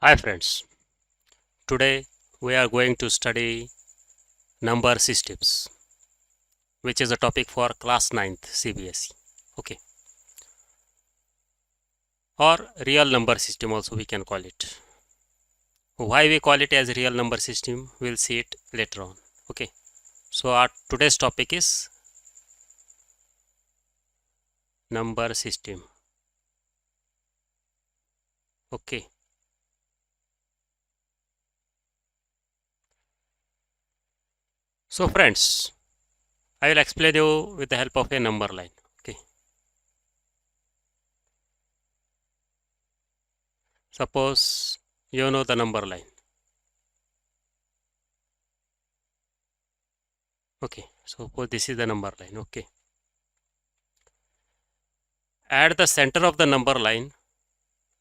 Hi friends, today we are going to study number systems, which is a topic for class 9th CBSE. Okay, or real number system also we can call it. Why we call it as real number system, we'll see it later on. Okay, so our today's topic is number system. Okay, so friends, I will explain you with the help of a number line. Okay, suppose you know the number line. Okay, so suppose this is the number line. Okay, at the center of the number line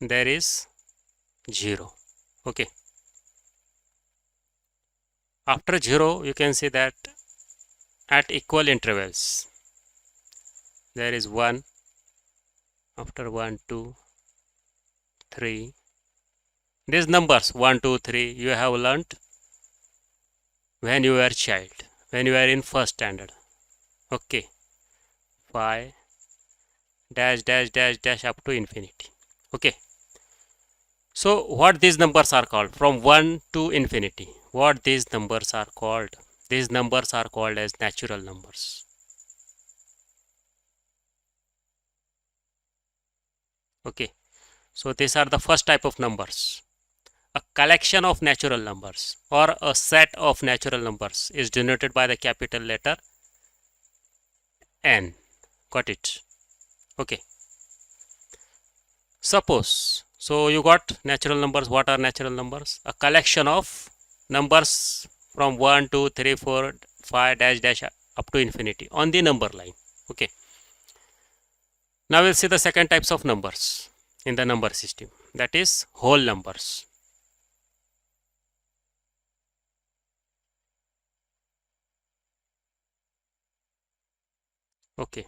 there is 0. Okay, after 0 you can see that at equal intervals there is 1, after 1 2 3. These numbers 1 2 3 you have learnt when you were child, when you were in first standard. Okay, 5 dash dash dash dash up to infinity. Okay, so what these numbers are called from 1 to infinity, what these numbers are called, these numbers are called as natural numbers. Okay, so these are the first type of numbers. A collection of natural numbers or a set of natural numbers is denoted by the capital letter n. Got it? Okay, suppose, so you got natural numbers. What are natural numbers? A collection of numbers from 1 2 3 4 5 dash dash up to infinity on the number line. Okay, now we'll see the second types of numbers in the number system, that is whole numbers. Okay,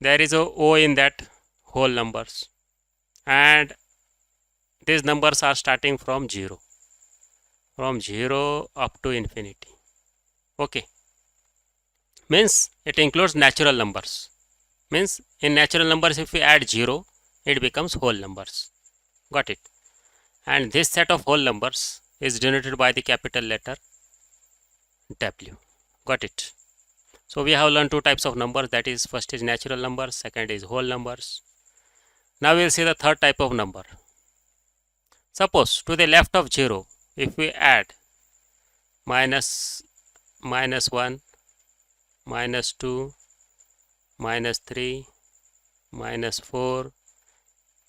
there is a o in that whole numbers, and these numbers are starting from 0 up to infinity. Okay, means it includes natural numbers. Means in natural numbers if we add 0 it becomes whole numbers. Got it? And this set of whole numbers is denoted by the capital letter W. Got it? So we have learned two types of numbers, that is first is natural numbers, second is whole numbers. Now we will see the third type of number. Suppose to the left of 0 if we add minus 1, minus 2, minus 3, minus 4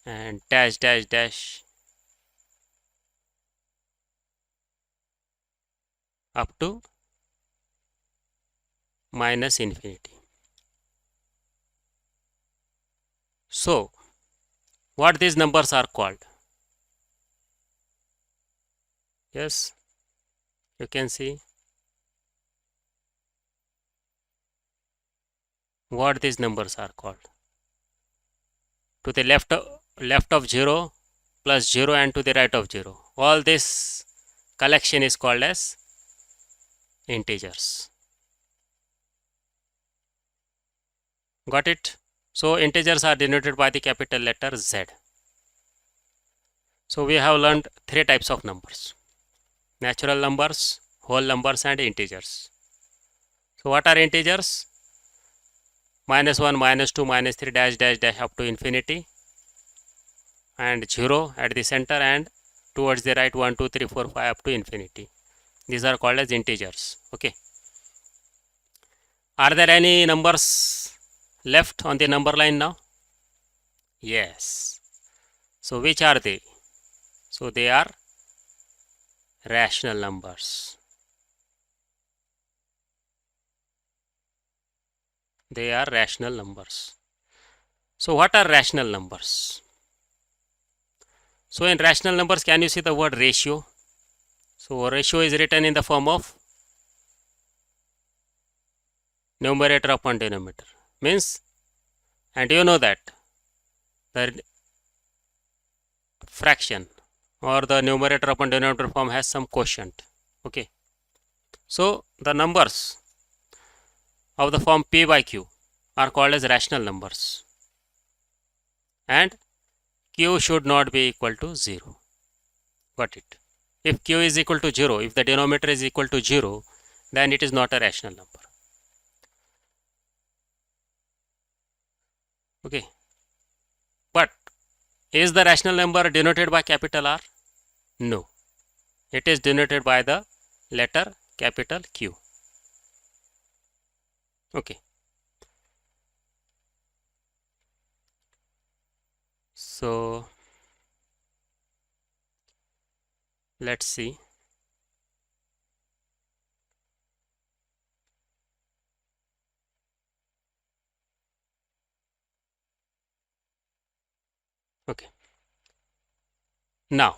and dash dash dash up to minus infinity. So what these numbers are called? Yes, you can see what these numbers are called. To the left of 0 plus 0 and to the right of 0, all this collection is called as integers. Got it? So integers are denoted by the capital letter Z. So we have learned three types of numbers: natural numbers, whole numbers and integers. So what are integers? Minus 1, minus 2, minus 3 dash dash dash up to infinity, and 0 at the center, and towards the right 1 2 3 4 5 up to infinity. These are called as integers. Okay, are there any numbers left on the number line now? Yes. So which are they? So they are rational numbers. They are rational numbers. So what are rational numbers? So in rational numbers, can you see the word ratio? So ratio is written in the form of numerator upon denominator. Means, and you know that the fraction or the numerator upon denominator form has some quotient. Okay, so the numbers of the form p by q are called as rational numbers, and q should not be equal to 0. Got it? If q is equal to 0, if the denominator is equal to 0, then it is not a rational number. Okay, but is the rational number denoted by capital R? No, it is denoted by the letter capital Q. Okay, so let's see. Okay, now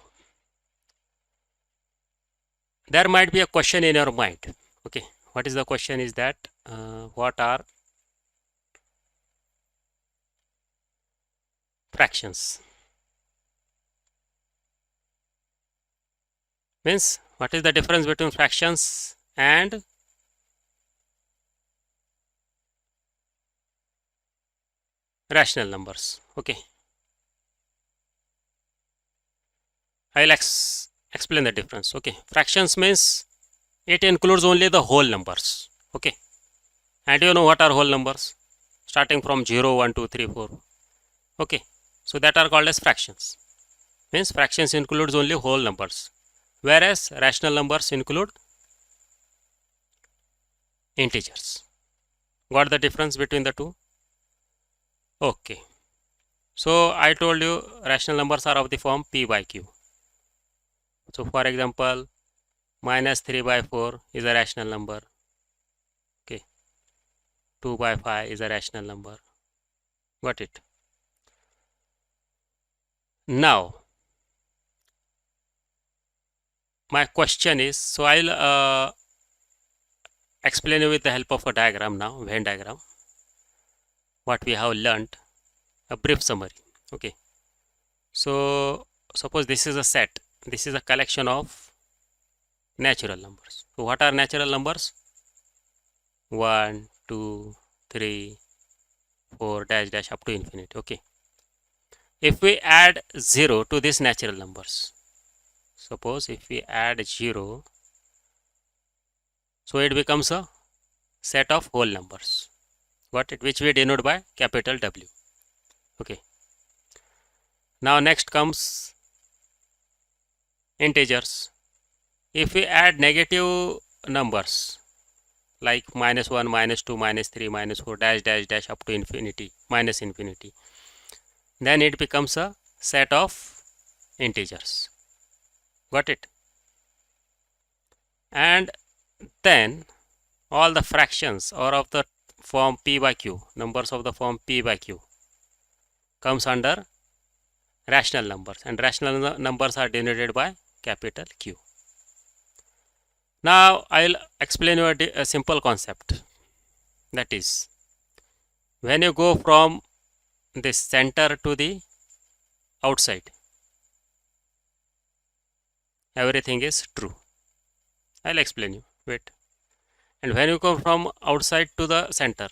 there might be a question in your mind. Okay, what is the question? Is that what are fractions? Means what is the difference between fractions and rational numbers? Okay, I'll explain the difference. Okay, fractions means it includes only the whole numbers. Okay, and you know what are whole numbers? Starting from 0, 1, 2, 3, 4. Okay, so that are called as fractions. Means fractions includes only whole numbers, whereas rational numbers include integers. Got the difference between the two? Okay, so I told you rational numbers are of the form p by q. So for example, minus 3 by 4 is a rational number. Okay, 2 by 5 is a rational number. Got it? Now my question is, so I'll explain you with the help of a diagram now, Venn diagram, what we have learned, a brief summary. Okay, so suppose this is a set, this is a collection of natural numbers. So what are natural numbers? 1, 2, 3, 4 dash dash up to infinity. Okay, if we add 0 to these natural numbers, suppose if we add 0, so it becomes a set of whole numbers. Got it? Which we denote by capital W. Okay, now next comes integers. If we add negative numbers like minus 1, minus 2, minus 3, minus 4 dash dash dash up to infinity, minus infinity, then it becomes a set of integers. Got it? And then all the fractions or of the form p by q, numbers of the form p by q, comes under rational numbers, and rational numbers are denoted by capital Q. Now I'll explain you a simple concept, that is, when you go from this center to the outside, everything is true. I'll explain you, wait. And when you come from outside to the center,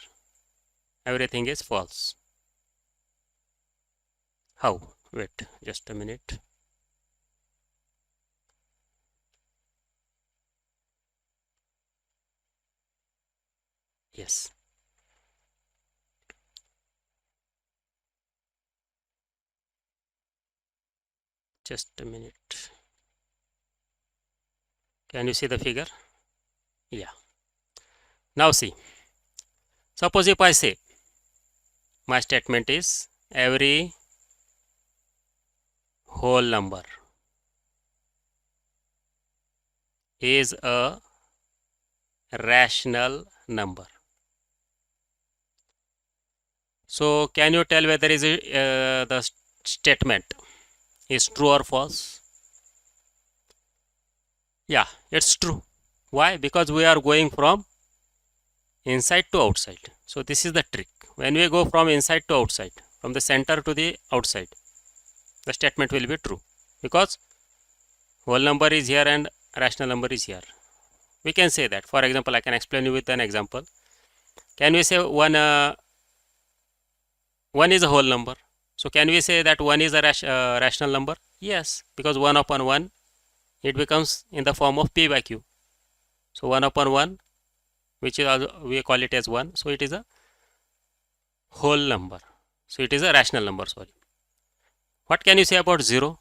everything is false. How? Wait just a minute. Yes, just a minute. Can you see the figure? Yeah. Now see, suppose if I say my statement is every whole number is a rational number. So can you tell whether is it, the statement is true or false? Yeah, it's true. Why? Because we are going from inside to outside. So this is the trick. When we go from inside to outside, from the center to the outside, the statement will be true, because whole number is here and rational number is here. We can say that. For example, I can explain you with an example. Can we say one is a whole number? So can we say that 1 is a rational number? Yes, because 1 upon 1, it becomes in the form of p by q. So 1 upon 1, which is also, we call it as 1. So it is a whole number. So it is a rational number, sorry. What can you say about 0?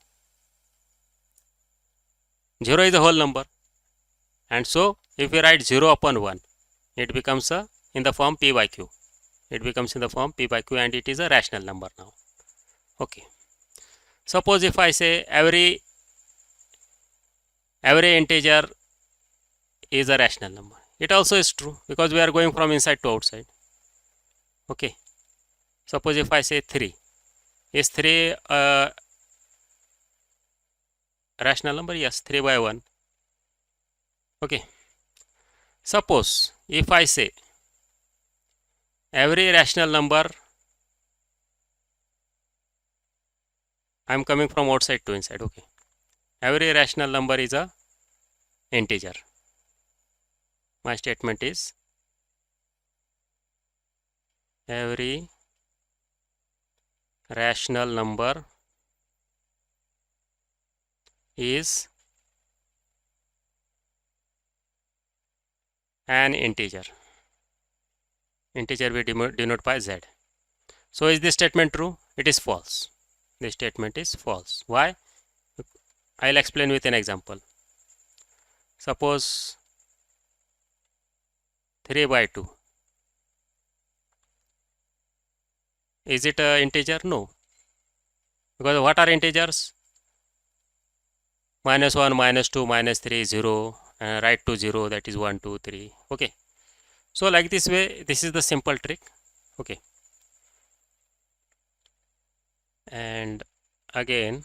0 is a whole number. And so if we write 0 upon 1, it becomes in the form p by q. It becomes in the form p by q and it is a rational number now. Okay. Suppose if I say every integer is a rational number. It also is true because we are going from inside to outside. Okay. Suppose if I say 3. Is 3 a rational number? Yes, 3 by 1. Okay. Suppose if I say every rational number, I am coming from outside to inside. Okay. Every rational number is a integer. My statement is every rational number is an integer. Integer we denote by z. So is this statement true? It is false. This statement is false. Why? I'll explain with an example. Suppose 3 by 2. Is it an integer? No. Because what are integers? -1, -2, -3, 0, right to 0, that is 1, 2, 3. Okay. So like this way, this is the simple trick. Okay. And again,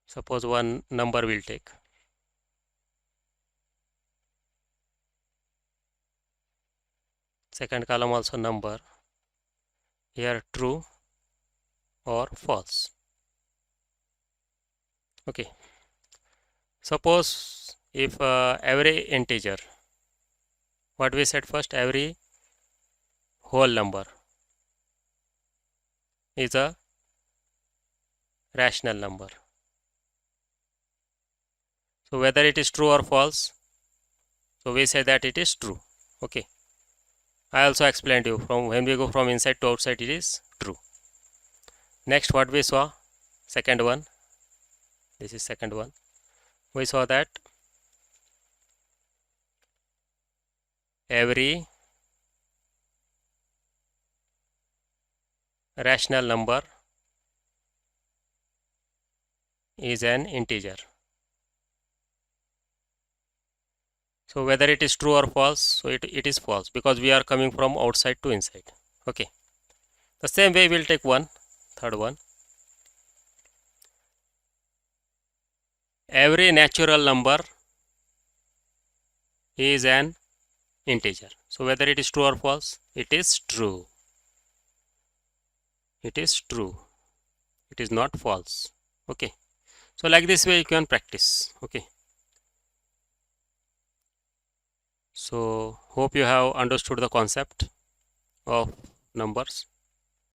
suppose one number will take. Second column also number. Here true or false. Okay. Suppose if every integer, what we said first, every whole number is a rational number. So whether it is true or false, so we say that it is true. Okay. I also explained you from when we go from inside to outside, it is true. Next, what we saw, second one, this is second one. We saw that every rational number is an integer. So whether it is true or false, so it is false because we are coming from outside to inside. Okay. The same way we'll take third one. Every natural number is an integer. So whether it is true or false, it is true. It is true. It is not false. Okay. So like this way you can practice. Okay. So hope you have understood the concept of numbers.